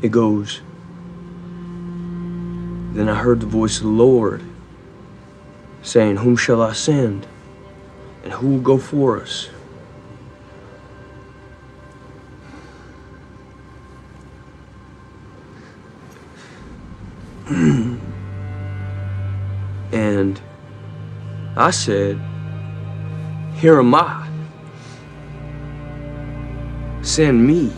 It goes, "Then I heard the voice of the Lord saying, 'Whom shall I send? And who will go for us?' And I said, 'Here am I. Send me.'"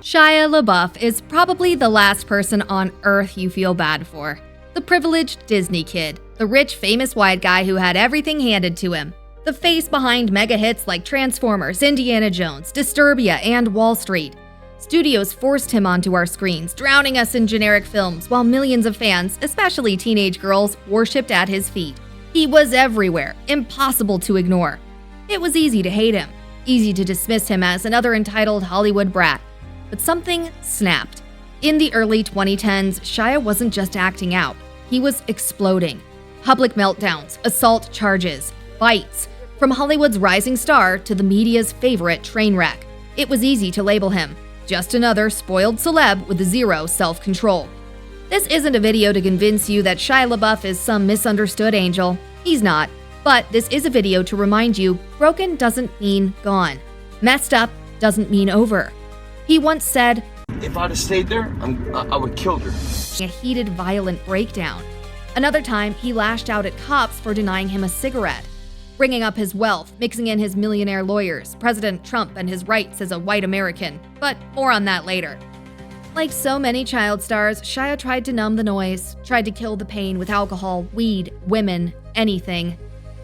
Shia LaBeouf is probably the last person on earth you feel bad for. The privileged Disney kid, the rich, famous white guy who had everything handed to him. The face behind mega hits like Transformers, Indiana Jones, Disturbia, and Wall Street. Studios forced him onto our screens, drowning us in generic films, while millions of fans, especially teenage girls, worshipped at his feet. He was everywhere, impossible to ignore. It was easy to hate him, easy to dismiss him as another entitled Hollywood brat. But something snapped. In the early 2010s, Shia wasn't just acting out. He was exploding. Public meltdowns, assault charges, fights. From Hollywood's rising star to the media's favorite train wreck. It was easy to label him. Just another spoiled celeb with zero self-control. This isn't a video to convince you that Shia LaBeouf is some misunderstood angel. He's not. But this is a video to remind you, broken doesn't mean gone. Messed up doesn't mean over. He once said, "If I'd have stayed there, I would have killed her." A heated, violent breakdown. Another time, he lashed out at cops for denying him a cigarette. Bringing up his wealth, mixing in his millionaire lawyers, President Trump and his rights as a white American. But more on that later. Like so many child stars, Shia tried to numb the noise, tried to kill the pain with alcohol, weed, women, anything.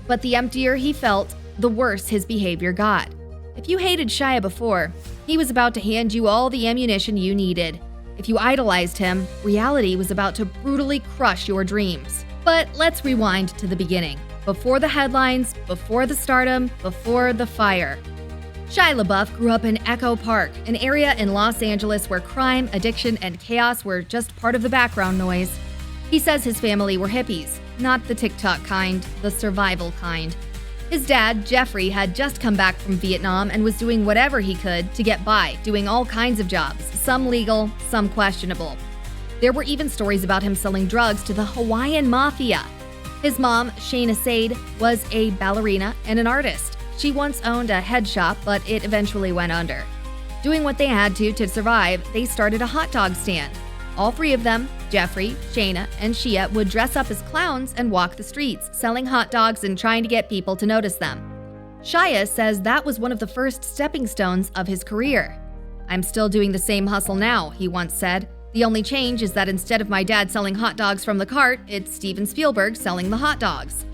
But the emptier he felt, the worse his behavior got. If you hated Shia before, he was about to hand you all the ammunition you needed. If you idolized him, reality was about to brutally crush your dreams. But let's rewind to the beginning. Before the headlines, before the stardom, before the fire. Shia LaBeouf grew up in Echo Park, an area in Los Angeles where crime, addiction, and chaos were just part of the background noise. He says his family were hippies, not the TikTok kind, the survival kind. His dad, Jeffrey, had just come back from Vietnam and was doing whatever he could to get by, doing all kinds of jobs, some legal, some questionable. There were even stories about him selling drugs to the Hawaiian Mafia. His mom, Shayna Sade, was a ballerina and an artist. She once owned a head shop, but it eventually went under. Doing what they had to survive, they started a hot dog stand. All three of them, Jeffrey, Shayna, and Shia, would dress up as clowns and walk the streets, selling hot dogs and trying to get people to notice them. Shia says that was one of the first stepping stones of his career. "I'm still doing the same hustle now," he once said. "The only change is that instead of my dad selling hot dogs from the cart, it's Steven Spielberg selling the hot dogs."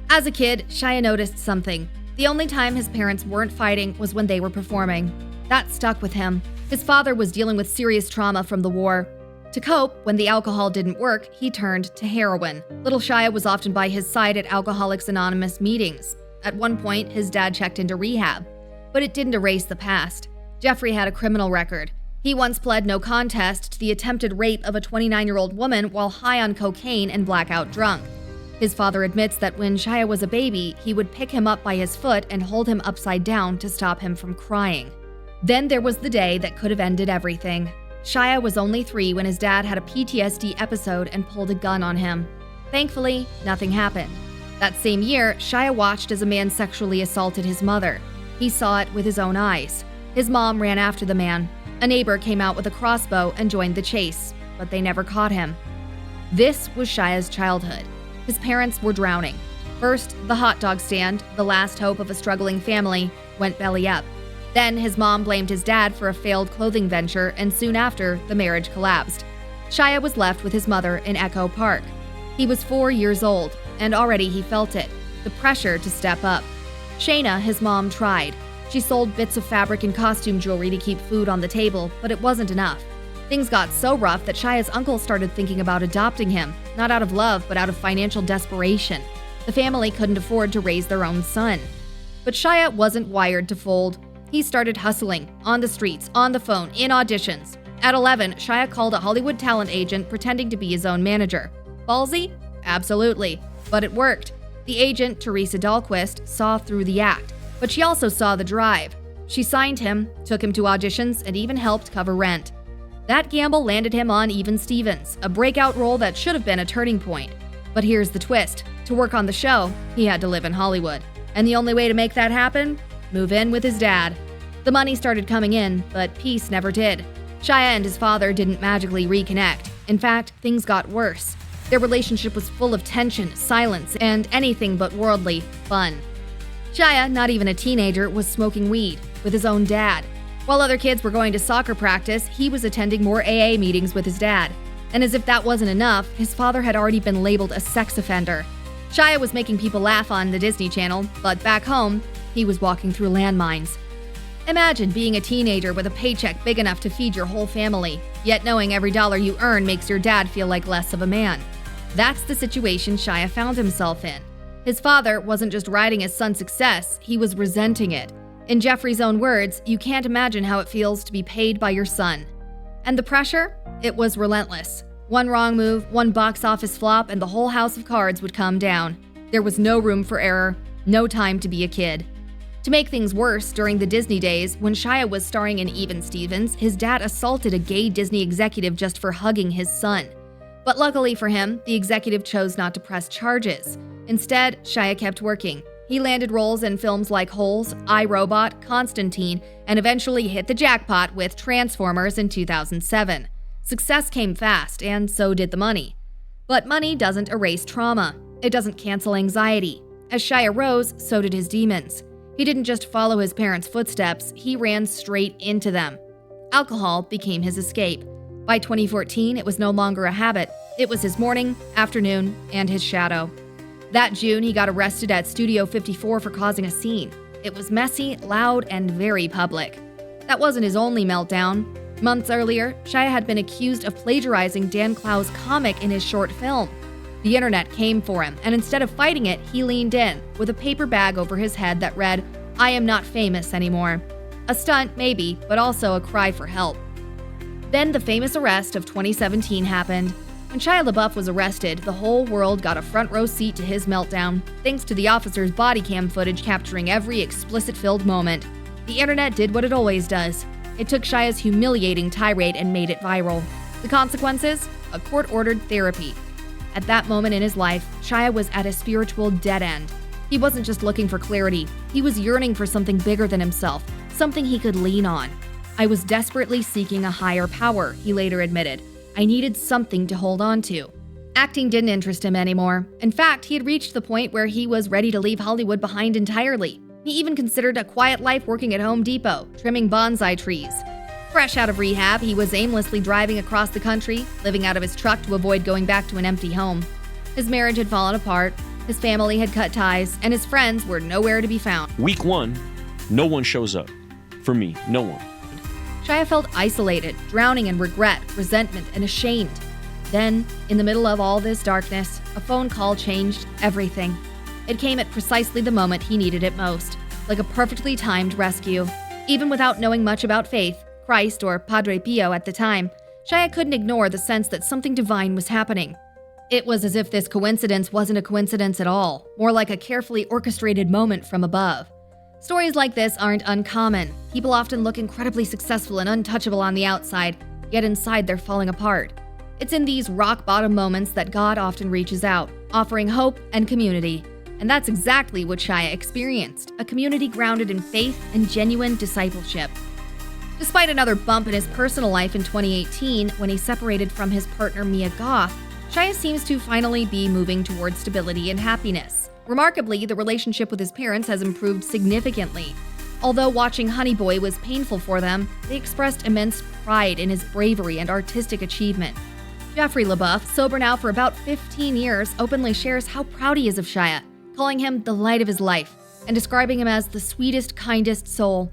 As a kid, Shia noticed something. The only time his parents weren't fighting was when they were performing. That stuck with him. His father was dealing with serious trauma from the war. To cope, when the alcohol didn't work, he turned to heroin. Little Shia was often by his side at Alcoholics Anonymous meetings. At one point, his dad checked into rehab. But it didn't erase the past. Jeffrey had a criminal record. He once pled no contest to the attempted rape of a 29-year-old woman while high on cocaine and blackout drunk. His father admits that when Shia was a baby, he would pick him up by his foot and hold him upside down to stop him from crying. Then there was the day that could have ended everything. Shia was only 3 when his dad had a PTSD episode and pulled a gun on him. Thankfully, nothing happened. That same year, Shia watched as a man sexually assaulted his mother. He saw it with his own eyes. His mom ran after the man. A neighbor came out with a crossbow and joined the chase, but they never caught him. This was Shia's childhood. His parents were drowning. First, the hot dog stand, the last hope of a struggling family, went belly up. Then his mom blamed his dad for a failed clothing venture, and soon after, the marriage collapsed. Shia was left with his mother in Echo Park. He was 4 years old, and already he felt it, the pressure to step up. Shayna, his mom, tried. She sold bits of fabric and costume jewelry to keep food on the table, but it wasn't enough. Things got so rough that Shia's uncle started thinking about adopting him, not out of love, but out of financial desperation. The family couldn't afford to raise their own son. But Shia wasn't wired to fold. He started hustling, on the streets, on the phone, in auditions. At 11, Shia called a Hollywood talent agent pretending to be his own manager. Ballsy? Absolutely. But it worked. The agent, Teresa Dahlquist, saw through the act, but she also saw the drive. She signed him, took him to auditions, and even helped cover rent. That gamble landed him on Even Stevens, a breakout role that should have been a turning point. But here's the twist. To work on the show, he had to live in Hollywood. And the only way to make that happen? Move in with his dad. The money started coming in, but peace never did. Shia and his father didn't magically reconnect. In fact, things got worse. Their relationship was full of tension, silence, and anything but worldly fun. Shia, not even a teenager, was smoking weed with his own dad. While other kids were going to soccer practice, he was attending more AA meetings with his dad. And as if that wasn't enough, his father had already been labeled a sex offender. Shia was making people laugh on the Disney Channel, but back home, he was walking through landmines. Imagine being a teenager with a paycheck big enough to feed your whole family, yet knowing every dollar you earn makes your dad feel like less of a man. That's the situation Shia found himself in. His father wasn't just riding his son's success, he was resenting it. In Jeffrey's own words, you can't imagine how it feels to be paid by your son. And the pressure? It was relentless. One wrong move, one box office flop, and the whole house of cards would come down. There was no room for error, no time to be a kid. To make things worse, during the Disney days, when Shia was starring in Even Stevens, his dad assaulted a gay Disney executive just for hugging his son. But luckily for him, the executive chose not to press charges. Instead, Shia kept working. He landed roles in films like Holes, I, Robot, Constantine, and eventually hit the jackpot with Transformers in 2007. Success came fast, and so did the money. But money doesn't erase trauma. It doesn't cancel anxiety. As Shia rose, so did his demons. He didn't just follow his parents' footsteps, he ran straight into them. Alcohol became his escape. By 2014, it was no longer a habit. It was his morning, afternoon, and his shadow. That June, he got arrested at Studio 54 for causing a scene. It was messy, loud, and very public. That wasn't his only meltdown. Months earlier, Shia had been accused of plagiarizing Dan Clow's comic in his short film. The internet came for him, and instead of fighting it, he leaned in, with a paper bag over his head that read, "I am not famous anymore." A stunt, maybe, but also a cry for help. Then the famous arrest of 2017 happened. When Shia LaBeouf was arrested, the whole world got a front row seat to his meltdown, thanks to the officer's body cam footage capturing every explicit-filled moment. The internet did what it always does. It took Shia's humiliating tirade and made it viral. The consequences? A court-ordered therapy. At that moment in his life, Shia was at a spiritual dead end. He wasn't just looking for clarity, he was yearning for something bigger than himself, something he could lean on. "I was desperately seeking a higher power," he later admitted. "I needed something to hold on to." Acting didn't interest him anymore. In fact, he had reached the point where he was ready to leave Hollywood behind entirely. He even considered a quiet life working at Home Depot, trimming bonsai trees. Fresh out of rehab, he was aimlessly driving across the country, living out of his truck to avoid going back to an empty home. His marriage had fallen apart, his family had cut ties, and his friends were nowhere to be found. Week 1, no one shows up. For me, no one. Shia felt isolated, drowning in regret, resentment, and ashamed. Then, in the middle of all this darkness, a phone call changed everything. It came at precisely the moment he needed it most, like a perfectly timed rescue. Even without knowing much about faith, Christ, or Padre Pio at the time, Shia couldn't ignore the sense that something divine was happening. It was as if this coincidence wasn't a coincidence at all, more like a carefully orchestrated moment from above. Stories like this aren't uncommon. People often look incredibly successful and untouchable on the outside, yet inside they're falling apart. It's in these rock-bottom moments that God often reaches out, offering hope and community. And that's exactly what Shia experienced, a community grounded in faith and genuine discipleship. Despite another bump in his personal life in 2018, when he separated from his partner Mia Goth, Shia seems to finally be moving towards stability and happiness. Remarkably, the relationship with his parents has improved significantly. Although watching Honey Boy was painful for them, they expressed immense pride in his bravery and artistic achievement. Jeffrey LaBeouf, sober now for about 15 years, openly shares how proud he is of Shia, calling him the light of his life, and describing him as the sweetest, kindest soul.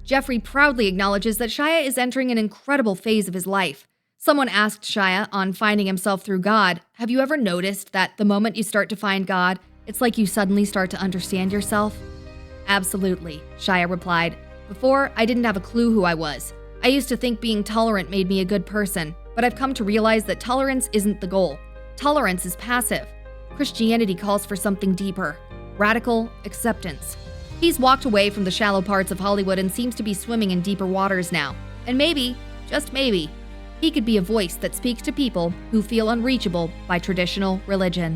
Jeffrey proudly acknowledges that Shia is entering an incredible phase of his life. Someone asked Shia, on finding himself through God, "Have you ever noticed that the moment you start to find God, it's like you suddenly start to understand yourself?" "Absolutely," Shia replied. "Before, I didn't have a clue who I was. I used to think being tolerant made me a good person, but I've come to realize that tolerance isn't the goal. Tolerance is passive. Christianity calls for something deeper: radical acceptance. He's walked away from the shallow parts of Hollywood and seems to be swimming in deeper waters now. And maybe, just maybe, he could be a voice that speaks to people who feel unreachable by traditional religion.